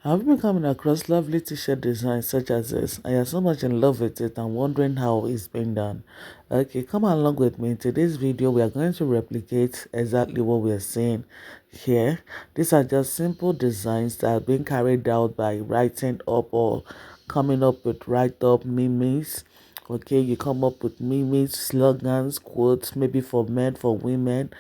Have you been coming across lovely t-shirt designs such as this? I am so much in love with it and wondering how it's been done. Okay, come along with me. In today's video, we are going to replicate exactly what we are seeing here. These are just simple designs that have been carried out by writing up or coming up with write-up memes. Okay, you come up with memes, slogans, quotes, maybe for men, for women,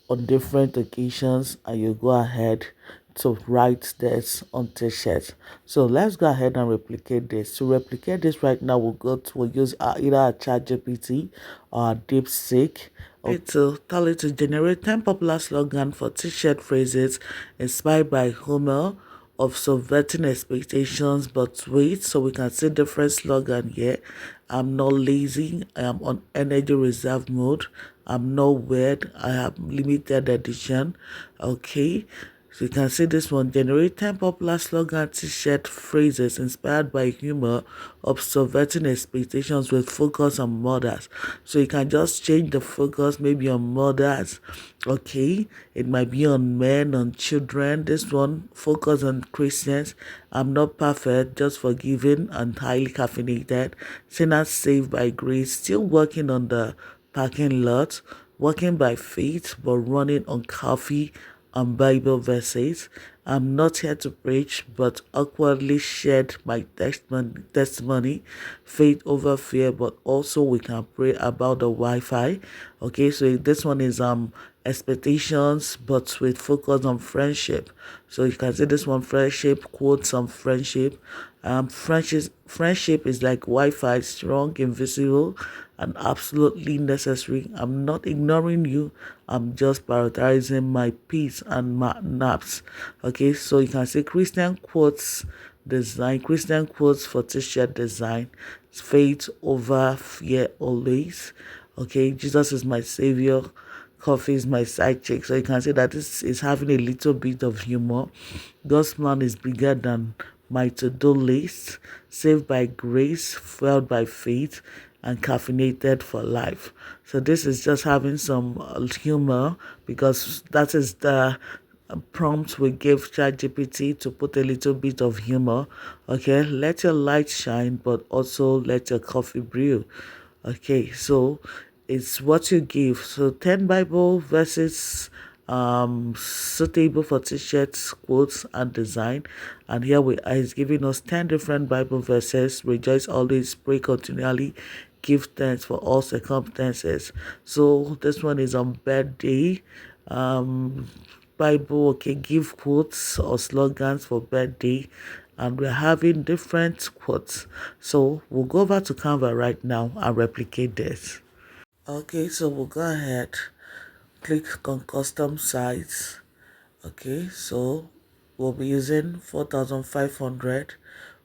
on different occasions, and you go ahead to write this on t-shirts. So let's go ahead and replicate this. To replicate this right now, we'll use either a chat GPT or a DeepSeek. Okay, to tell it to generate 10 popular slogans for t-shirt phrases inspired by Homer of subverting expectations. But wait, so we can see different slogan here. I'm not lazy, I am on energy reserve mode. I'm not weird, I have limited edition. Okay, so you can see this one. Generate 10 popular slogan t-shirt phrases inspired by humor of subverting expectations with focus on mothers. So you can just change the focus maybe on mothers. Okay, it might be on men, on children. This one focus on Christians. I'm not perfect, just forgiven and highly caffeinated. Sinners saved by grace. Still working on the parking lot. Working by faith, but running on coffee and Bible verses. I'm not here to preach, but awkwardly shared my testimony, faith over fear, but also we can pray about the Wi-Fi. Okay, so this one is expectations, but with focus on friendship. So you can see this one friendship, quotes on friendship. Friendship is like Wi-Fi, strong, invisible, and absolutely necessary. I'm not ignoring you. I'm just prioritizing my peace and my naps. Okay, so you can see Christian quotes design, Christian quotes for t-shirt design, faith over fear always. Okay, Jesus is my savior. Coffee is my side chick. So you can see that this is having a little bit of humor. God's plan is bigger than my to-do list. Saved by grace, fueled by faith, and caffeinated for life. So this is just having some humor because that is the prompt we give ChatGPT to put a little bit of humor. Okay, let your light shine, but also let your coffee brew. Okay, so it's what you give. So 10 Bible verses suitable for t-shirts, quotes, and design. And here we are, it's giving us 10 different Bible verses. Rejoice always, pray continually, give thanks for all circumstances. So this one is on birthday. Bible, okay, give quotes or slogans for birthday, and we're having different quotes. So we'll go over to Canva right now and replicate this. Okay, so we'll go ahead, click on custom size. Okay, so we'll be using 4,500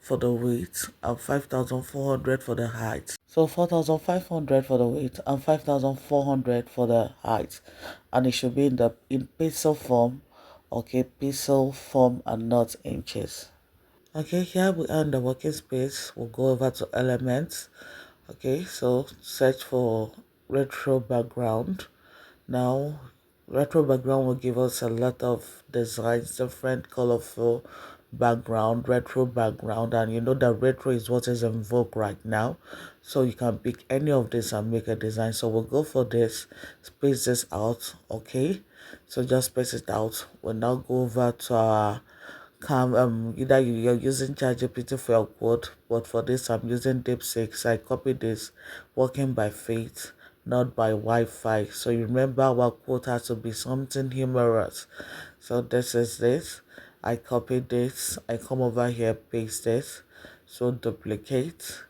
for the width and 5,400 for the height. So 4,500 for the width and 5,400 for the height, and it should be in pixel form. Okay, pixel form and not inches. Okay, here we are in the working space. We'll go over to elements. Okay, so search for retro background. Now, retro background will give us a lot of designs, different colorful background, retro background, and you know that retro is what is in vogue right now. So you can pick any of this and make a design. So we'll go for this, space this out, okay? So just space it out. We'll now go over to our either you're using ChatGPT for your code, but for this I'm using DeepSeek. So I copy this, working by faith, not by Wi-Fi. So you remember our quote has to be something humorous. So this is this. I copy this. I come over here, paste this. So duplicate.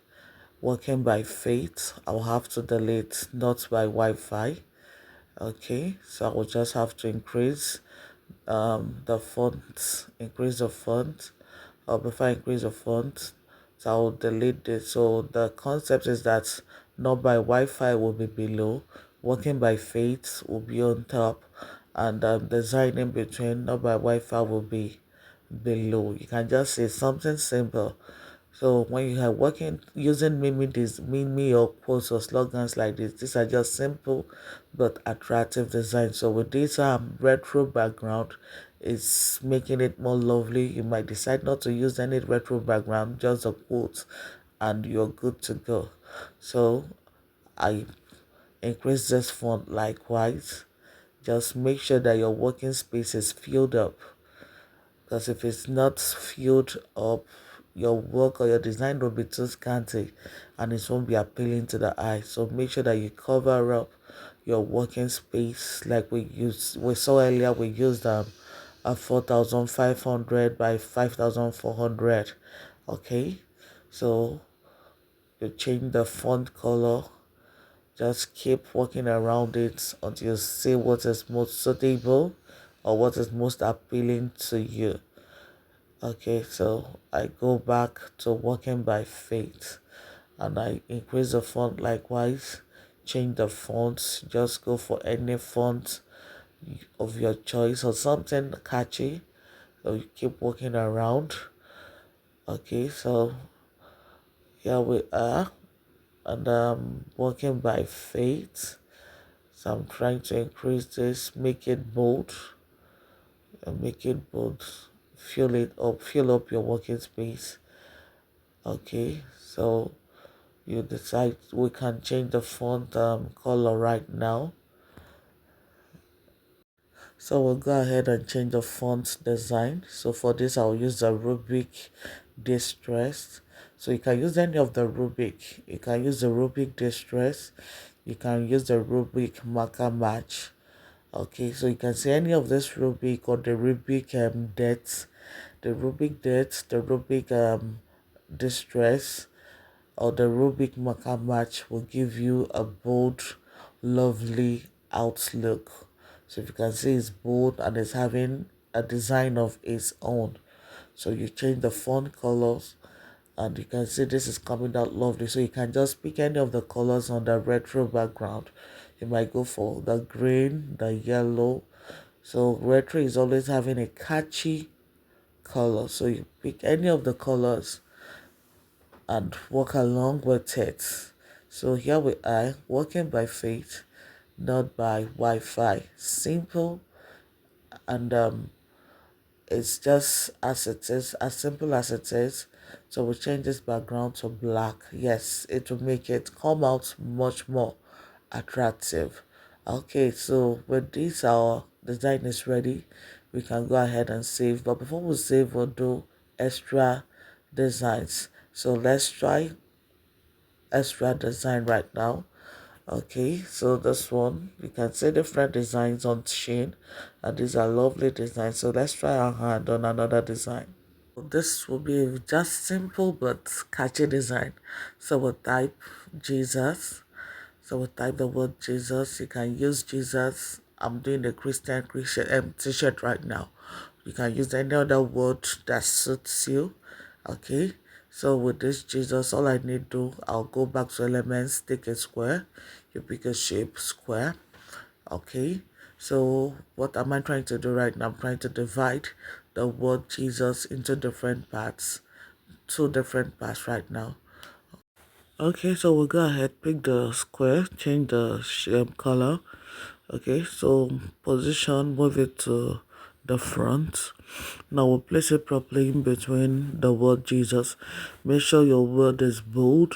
Working by faith. I'll have to delete, not by Wi-Fi. Okay, so I will just have to increase the font, increase the font, or before I increase the font, so I'll delete this. So the concept is that not by Wi-Fi will be below, working by faith will be on top, and design in between, not by Wi-Fi will be below. You can just say something simple. So when you are working using mimi or quotes or slogans like this, these are just simple but attractive designs. So with this retro background, It's making it more lovely. You might decide not to use any retro background, just a quote, and you're good to go. So I increase this font likewise. Just make sure that your working space is filled up, because if it's not filled up, your work or your design will be too scanty and it won't be appealing to the eye. So make sure that you cover up your working space. Like we saw earlier, we used a 4500 by 5400. Okay, so you change the font color, just keep working around it until you see what is most suitable or what is most appealing to you. Okay, so I go back to working by faith and I increase the font likewise, change the fonts, just go for any font of your choice or something catchy. So you keep working around. Okay, so here we are, and I'm working by faith. So I'm trying to increase this, make it bold, and make it bold. Fill up your working space. Okay, so you decide we can change the font color right now. So we'll go ahead and change the font design. So for this, I'll use the Rubik Distress. So you can use any of the Rubik. You can use the Rubik Distress. You can use the Rubik Marker Match. Okay, so you can see any of this Rubik or the Rubik Depth, the Rubik Depth, the Rubik Distress, or the Rubik Marker Match will give you a bold, lovely outlook. So if you can see, it's bold and it's having a design of its own. So you change the font colors and you can see this is coming out lovely. So you can just pick any of the colors on the retro background. You might go for the green, the yellow. So retro is always having a catchy color. So you pick any of the colors and walk along with it. So here we are, walking by faith, not by Wi-Fi. Simple, and it's just as it is, as simple as it is. So we change this background to black. Yes, it will make it come out much more attractive. Okay, so with this, our design is ready. We can go ahead and save. But before we save, we'll do extra designs. So let's try extra design right now. Okay, so this one, you can see different designs on Sheen, and these are lovely designs. So let's try our hand on another design. This will be just simple but catchy design. So we'll type Jesus. So we'll type the word Jesus. You can use Jesus. I'm doing the Christian t-shirt right now. You can use any other word that suits you. Okay. So with this Jesus, all I need to do, I'll go back to elements, take a square. You pick a shape, square. Okay, so what am I trying to do right now? I'm trying to divide the word Jesus into different parts, two different parts right now. Okay, so we'll go ahead, pick the square, change the shape color. Okay, so position, move it to the front. Now we'll place it properly in between the word Jesus. Make sure your word is bold.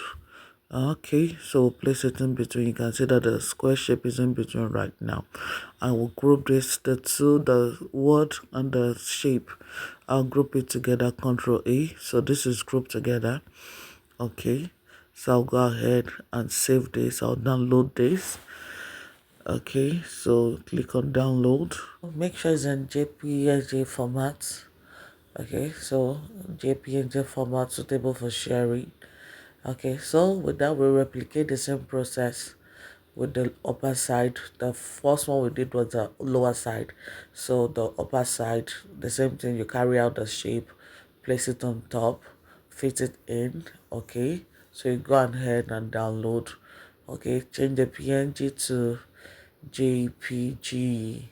Okay, so we'll place it in between. You can see that the square shape is in between right now. I will group the word and the shape. I'll group it together, Control A. So this is grouped together. Okay, so I'll go ahead and save this. I'll download this. Okay, so click on download. Make sure it's in JPG format. Okay, so JPG format suitable for sharing. Okay, so with that, we replicate the same process with the upper side. The first one we did was the lower side. So the upper side, the same thing, you carry out the shape, place it on top, fit it in. Okay, so you go ahead and download. Okay, change the PNG to JPG.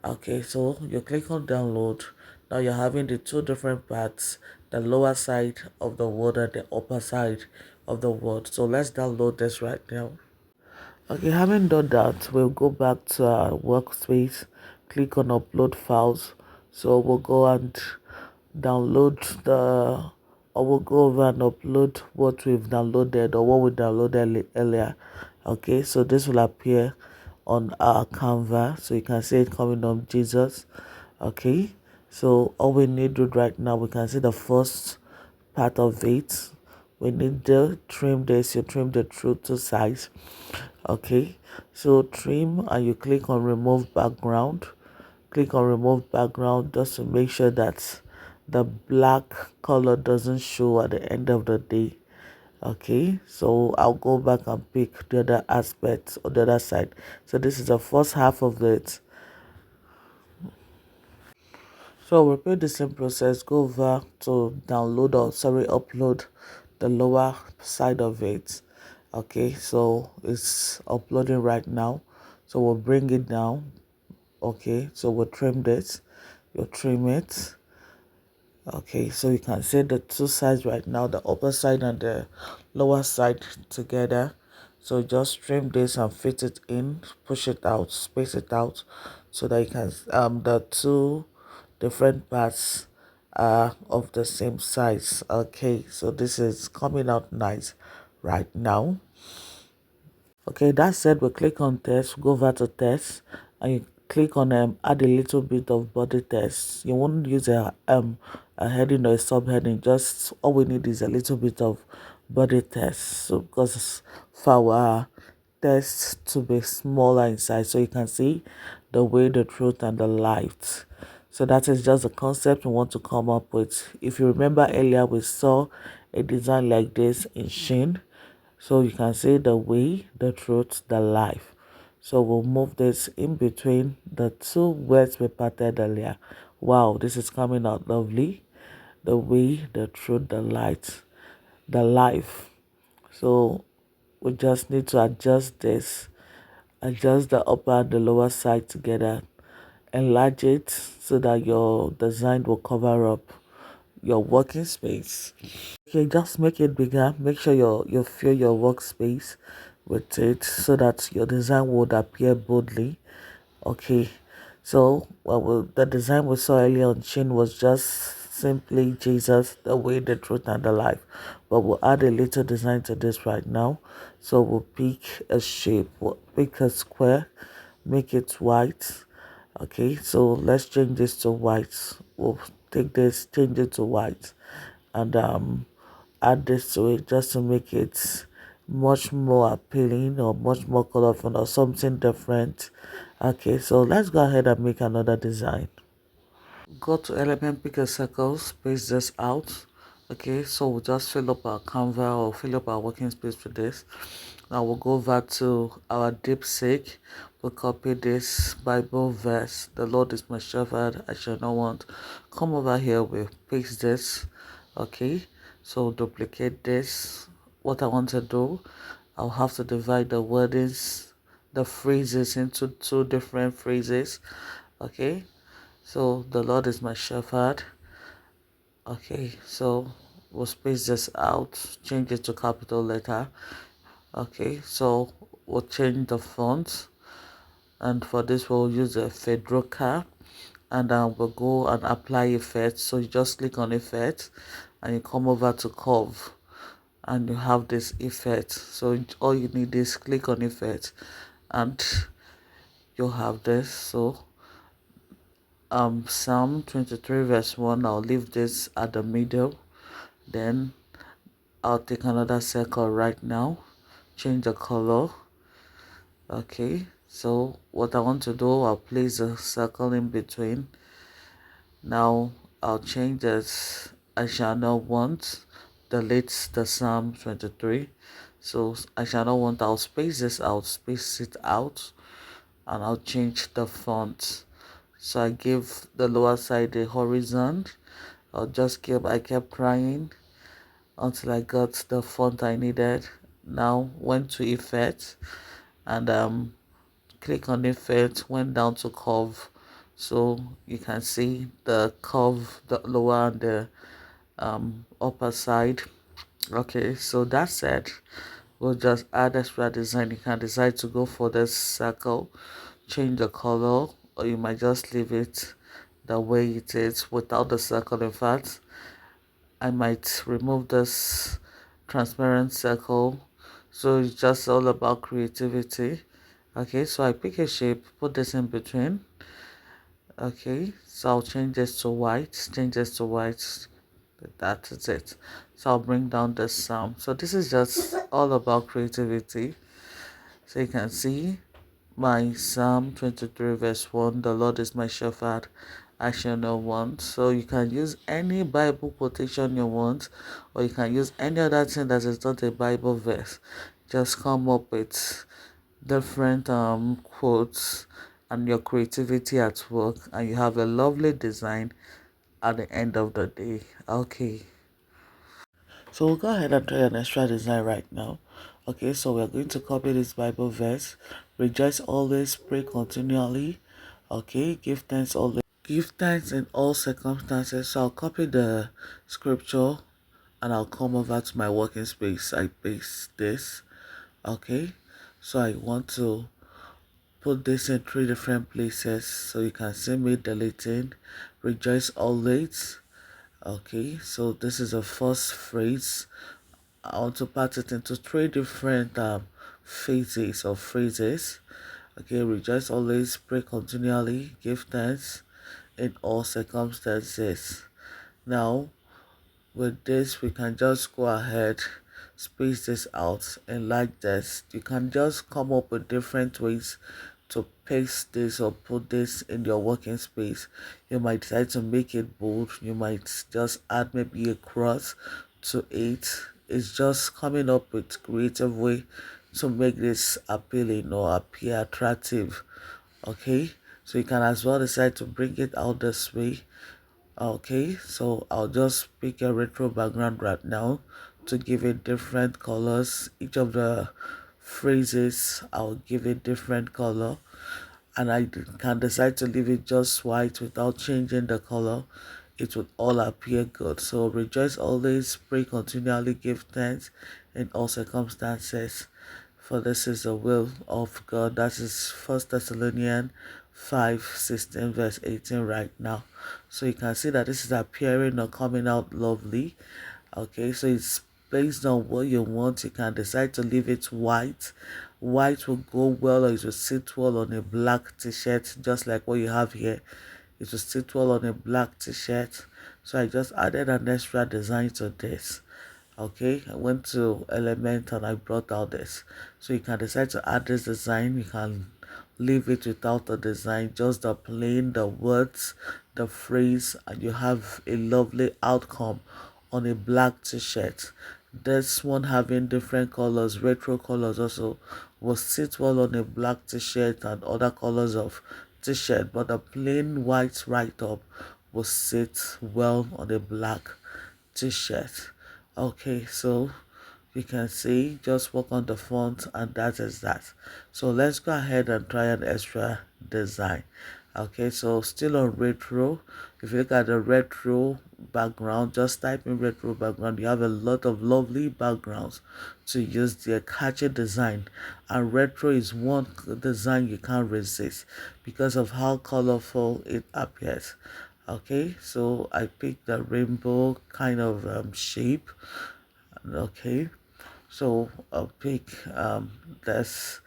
Okay, so you click on download. Now you're having the two different parts, the lower side of the word and the upper side of the word. So let's download this right now. Okay, having done that, we'll go back to our workspace, click on upload files. So we'll go and download the, or we'll go over and upload what we've downloaded or what we downloaded earlier. Okay, so this will appear on our Canva, so you can see it coming on Jesus. Okay, so all we need to do right now, we can see the first part of it. We need to trim this. You trim the two sides. Okay, so trim and you click on remove background. Click on remove background just to make sure that the black color doesn't show at the end of the day. Okay, so I'll go back and pick the other aspects or the other side. So this is the first half of it. So repeat the same process. Go over to download, or sorry, upload the lower side of it. Okay, so it's uploading right now. So we'll bring it down. Okay, so we'll trim this. You trim it. Okay, so you can see the two sides right now, the upper side and the lower side together. So just trim this and fit it in, push it out, space it out, so that you can the two different parts are of the same size. Okay, so this is coming out nice right now. Okay, that said, we click on text, go over to text, and you click on add a little bit of body text. You won't use a heading or a subheading, just all we need is a little bit of body text. So because for our text to be smaller inside, so you can see the way, the truth, and the light. So that is just the concept we want to come up with. If you remember earlier, we saw a design like this in Sheen. So you can see the way, the truth, the life. So we'll move this in between the two words we parted earlier. Wow, this is coming out lovely. The way, the truth, the light, the life. So we just need to adjust this, adjust the upper and the lower side together, enlarge it so that your design will cover up your working space. Okay, just make it bigger. Make sure you fill your workspace with it so that your design would appear boldly. Okay, so the design we saw earlier on Chin was just simply Jesus, the way, the truth, and the life. But we'll add a little design to this right now. So we'll pick a shape, we'll pick a square, make it white. Okay, so let's change this to white. We'll take this, change it to white, and add this to it just to make it much more appealing or much more colorful or something different. Okay, so let's go ahead and make another design. Go to element, pick a circle, space this out. Okay, so we'll just fill up our Canva or fill up our working space with this. Now we'll go over to our deep seek. We'll copy this Bible verse. The Lord is my shepherd, I shall not want. Come over here, we'll paste this. Okay, so duplicate this. What I want to do, I'll have to divide the wordings, the phrases into two different phrases. Okay, so the Lord is my shepherd. Okay, so we'll space this out, change it to capital letter. Okay, so we'll change the font, and for this we'll use a Fedroka, and we'll go and apply effect. So you just click on effect and you come over to curve and you have this effect. So all you need is click on effect and you'll have this. So Psalm 23 verse 1, I'll leave this at the middle. Then I'll take another circle right now, change the color. Okay, so what I want to do, I'll place a circle in between. Now I'll change this, I shall not want, delete the Psalm 23. So I shall not want, I'll space this out, space it out, and I'll change the font. So I give the lower side a horizon. I kept trying until I got the font I needed. Now went to effect and click on effect, went down to curve. So you can see the curve, the lower and the upper side. Okay, so that's it. We'll just add extra design. You can decide to go for this circle, change the color, or you might just leave it the way it is without the circle. In fact, I might remove this transparent circle. So it's just all about creativity. Okay, so I pick a shape, put this in between. Okay, so I'll change this to white, change this to white. That is it. So I'll bring down this so this is just all about creativity. So you can see my Psalm 23 verse 1, the Lord is my shepherd, I shall not want. So you can use any Bible quotation you want, or you can use any other thing that is not a Bible verse. Just come up with different quotes and your creativity at work, and you have a lovely design at the end of the day. Okay, so we'll go ahead and try an extra design right now. Okay, so we're going to copy this Bible verse. Rejoice always, pray continually. Okay, give thanks in all circumstances. So I'll copy the scripture and I'll come over to my working space. I paste this. Okay, so I want to put this in 3 different places so you can see me deleting. Rejoice always. Okay, so this is the first phrase. I want to part it into 3 different phases or phrases. Okay, rejoice always, pray continually, give thanks in all circumstances. Now, with this, we can just go ahead, space this out, and like this, you can just come up with different ways to paste this or put this in your working space. You might decide to make it bold, you might just add maybe a cross to it. It's just coming up with creative way to make this appealing or appear attractive. Okay, so you can as well decide to bring it out this way. Okay, so I'll just pick a retro background right now to give it different colors. Each of the phrases I'll give it different color, and I can decide to leave it just white without changing the color. It would all appear good. So rejoice always, pray continually, give thanks in all circumstances, for this is the will of God. That is 1 Thessalonians 5:16 verse 18 right now. So you can see that this is appearing or coming out lovely. Okay, so it's based on what you want. You can decide to leave it white. White will go well, or it will sit well on a black t-shirt, just like what you have here. It will sit well on a black t-shirt. So I just added an extra design to this. Okay, I went to element and I brought out this. So you can decide to add this design. You can leave it without the design, just the plain, the words, the phrase, and you have a lovely outcome on a black t-shirt. This one having different colors, retro colors also, will sit well on a black t-shirt and other colors of t-shirt, but the plain white right up will sit well on a black t-shirt. Okay, so you can see, just work on the font, and that is that. So let's go ahead and try an extra design. Okay, so still on retro. If you look at the retro background, just type in retro background. You have a lot of lovely backgrounds to use their catchy design, and retro is one design you can't resist because of how colorful it appears. Okay, so I picked the rainbow kind of shape. Okay, so I'll pick this.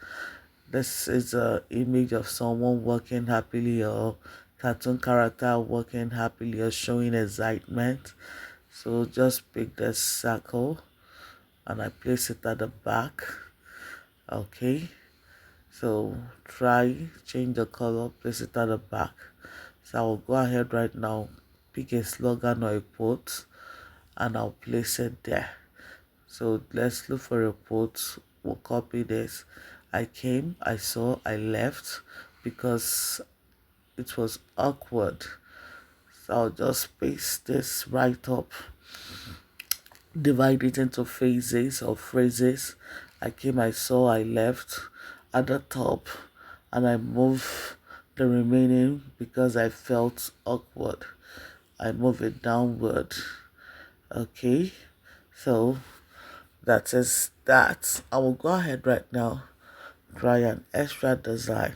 This is a image of someone working happily, or cartoon character working happily or showing excitement. So just pick this circle and I place it at the back. Okay, so try change the color, place it at the back. So I'll go ahead right now, pick a slogan or a quote, and I'll place it there. So let's look for a quote. We'll copy this. I came, I saw, I left, because it was awkward. So I'll just paste this right up, divide it into phases or phrases. I came, I saw, I left at the top, and I move the remaining because I felt awkward. I move it downward. Okay, so that is that. I will go ahead right now, try an extra design.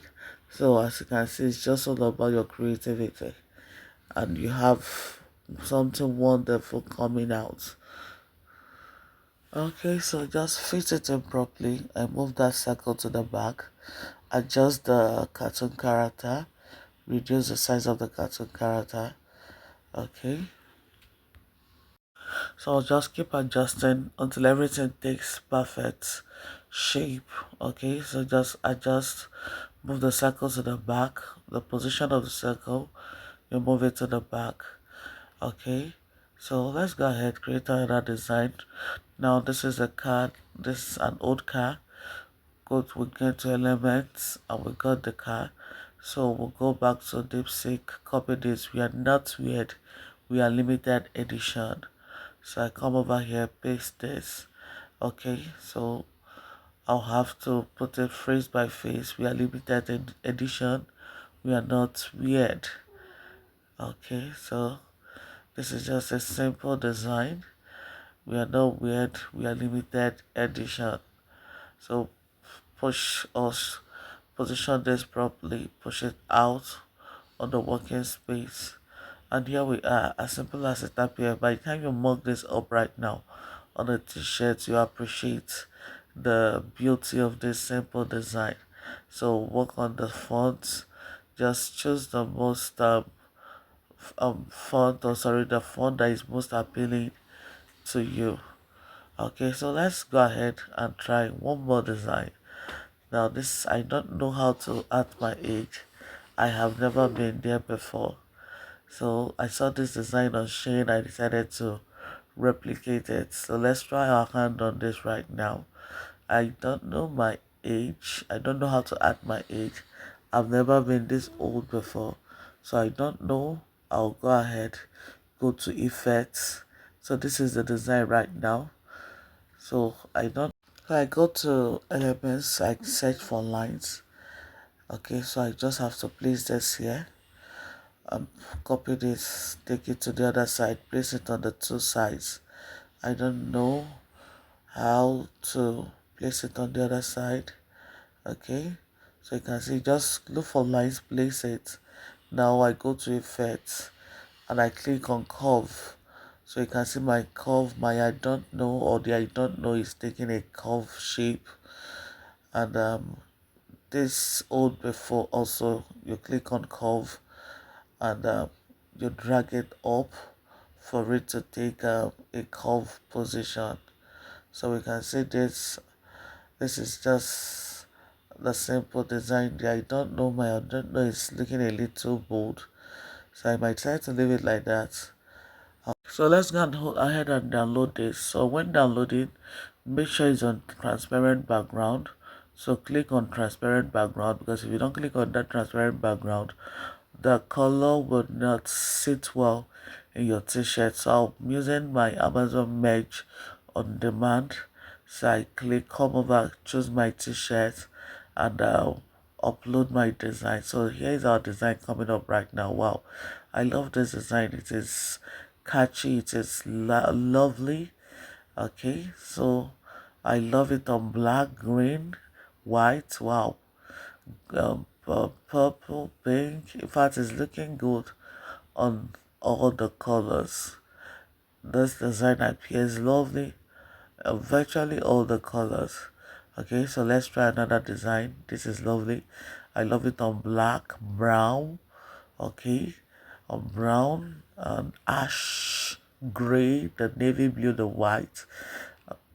So as you can see, it's just all about your creativity. and you have something wonderful coming out. Okay, so just fit it in properly and move that circle to the back. Adjust the cartoon character, reduce the size of the cartoon character. Okay, so I'll just keep adjusting until everything takes perfect shape. Okay, so just adjust, move the circle to the back, the position of the circle, you move it to the back. Okay, so let's go ahead, create another design. Now this is a car, this is an old car. We get to elements and we got the car. So we'll go back to DeepSeek, copy this. We are not weird, we are limited edition. So I come over here, paste this. Okay, so I'll have to put it phrase by phrase. We are limited edition, we are not weird. Okay, so this is just a simple design. We are not weird, we are limited edition. So push us, position this properly, push it out on the working space. And here we are, as simple as it appears. By the time you mug this up right now on a t-shirt, you appreciate the beauty of this simple design. So work on the fonts, just choose the most the font that is most appealing to you. Okay, so let's go ahead and try one more design. Now this, I don't know how to add my age. I have never been there before. So I saw this design on Shane, I decided to replicate it. So let's try our hand on this right now. I don't know my age. I don't know how to add my age. I've never been this old before. So I don't know. I'll go ahead, go to effects. So this is the design right now. So I go to elements, I search for lines. Okay, so I just have to place this here. Copy this, take it to the other side, place it on the two sides. I don't know how to place it on the other side. Okay, so you can see, just look for lines, place it. Now I go to effects and I click on curve. So you can see my curve, my I don't know, or the I don't know is taking a curve shape. And this old before also, you click on curve and you drag it up for it to take a curve position. So we can see this is just the simple design there. I don't know is looking a little bold, so I might try to leave it like that. So let's go ahead and download this. So when downloading, make sure it's on transparent background. So click on transparent background, because if you don't click on that transparent background, the color would not sit well in your t-shirt. So I'm using my Amazon Merge on demand. So I come over, choose my t-shirt, and upload my design. So here's our design coming up right now. Wow, I love this design. It is catchy, it is lovely. Okay, so I love it on black, green, white. Wow, purple, pink. In fact, it's looking good on all the colors. This design appears lovely, virtually all the colors. Okay, so let's try another design. This is lovely. I love it on black, brown. Okay, on brown and ash gray, the navy blue, the white,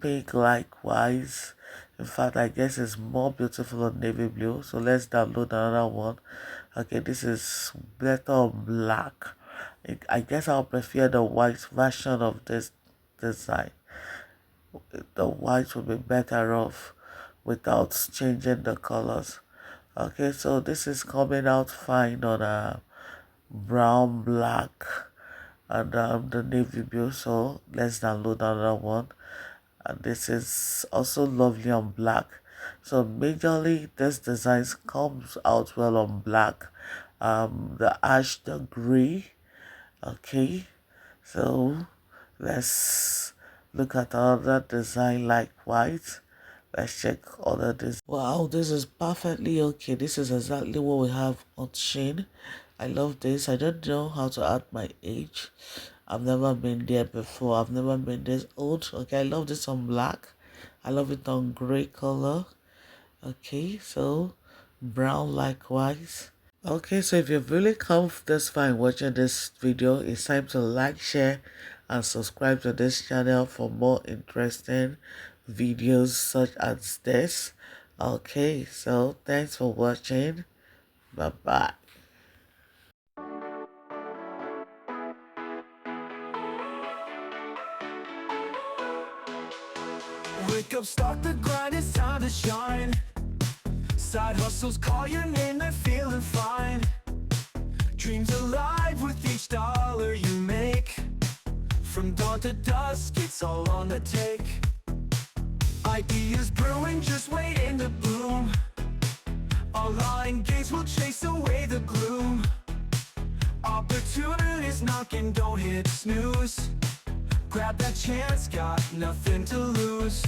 pink likewise. In fact, I guess it's more beautiful on navy blue. So let's download another one. Okay, this is better on black. I guess I'll prefer the white version of this design. The white will be better off without changing the colors. Okay, so this is coming out fine on a brown, black, and the navy blue. So let's download another one. And this is also lovely on black. So majorly this design comes out well on black, the ash, the gray. Okay, so let's look at other design like white. Let's check other design. Wow, this is perfectly okay. This is exactly what we have on Shane. I love this. I don't know how to add my age. I've never been there before. I've never been this old. Okay, I love this on black. I love it on gray color. Okay, so brown likewise. Okay, so if you've really come this far in watching this video, it's time to like, share, and subscribe to this channel for more interesting videos such as this. Okay, so thanks for watching. Bye bye. Wake up, start the grind, it's time to shine. Side hustles call your name, they're feeling fine. Dreams alive with each dollar you make. From dawn to dusk, it's all on the take. Ideas brewing, just waiting to bloom. Aligned gaze will chase away the gloom. Opportunities knocking, don't hit snooze. Grab that chance, got nothing to lose.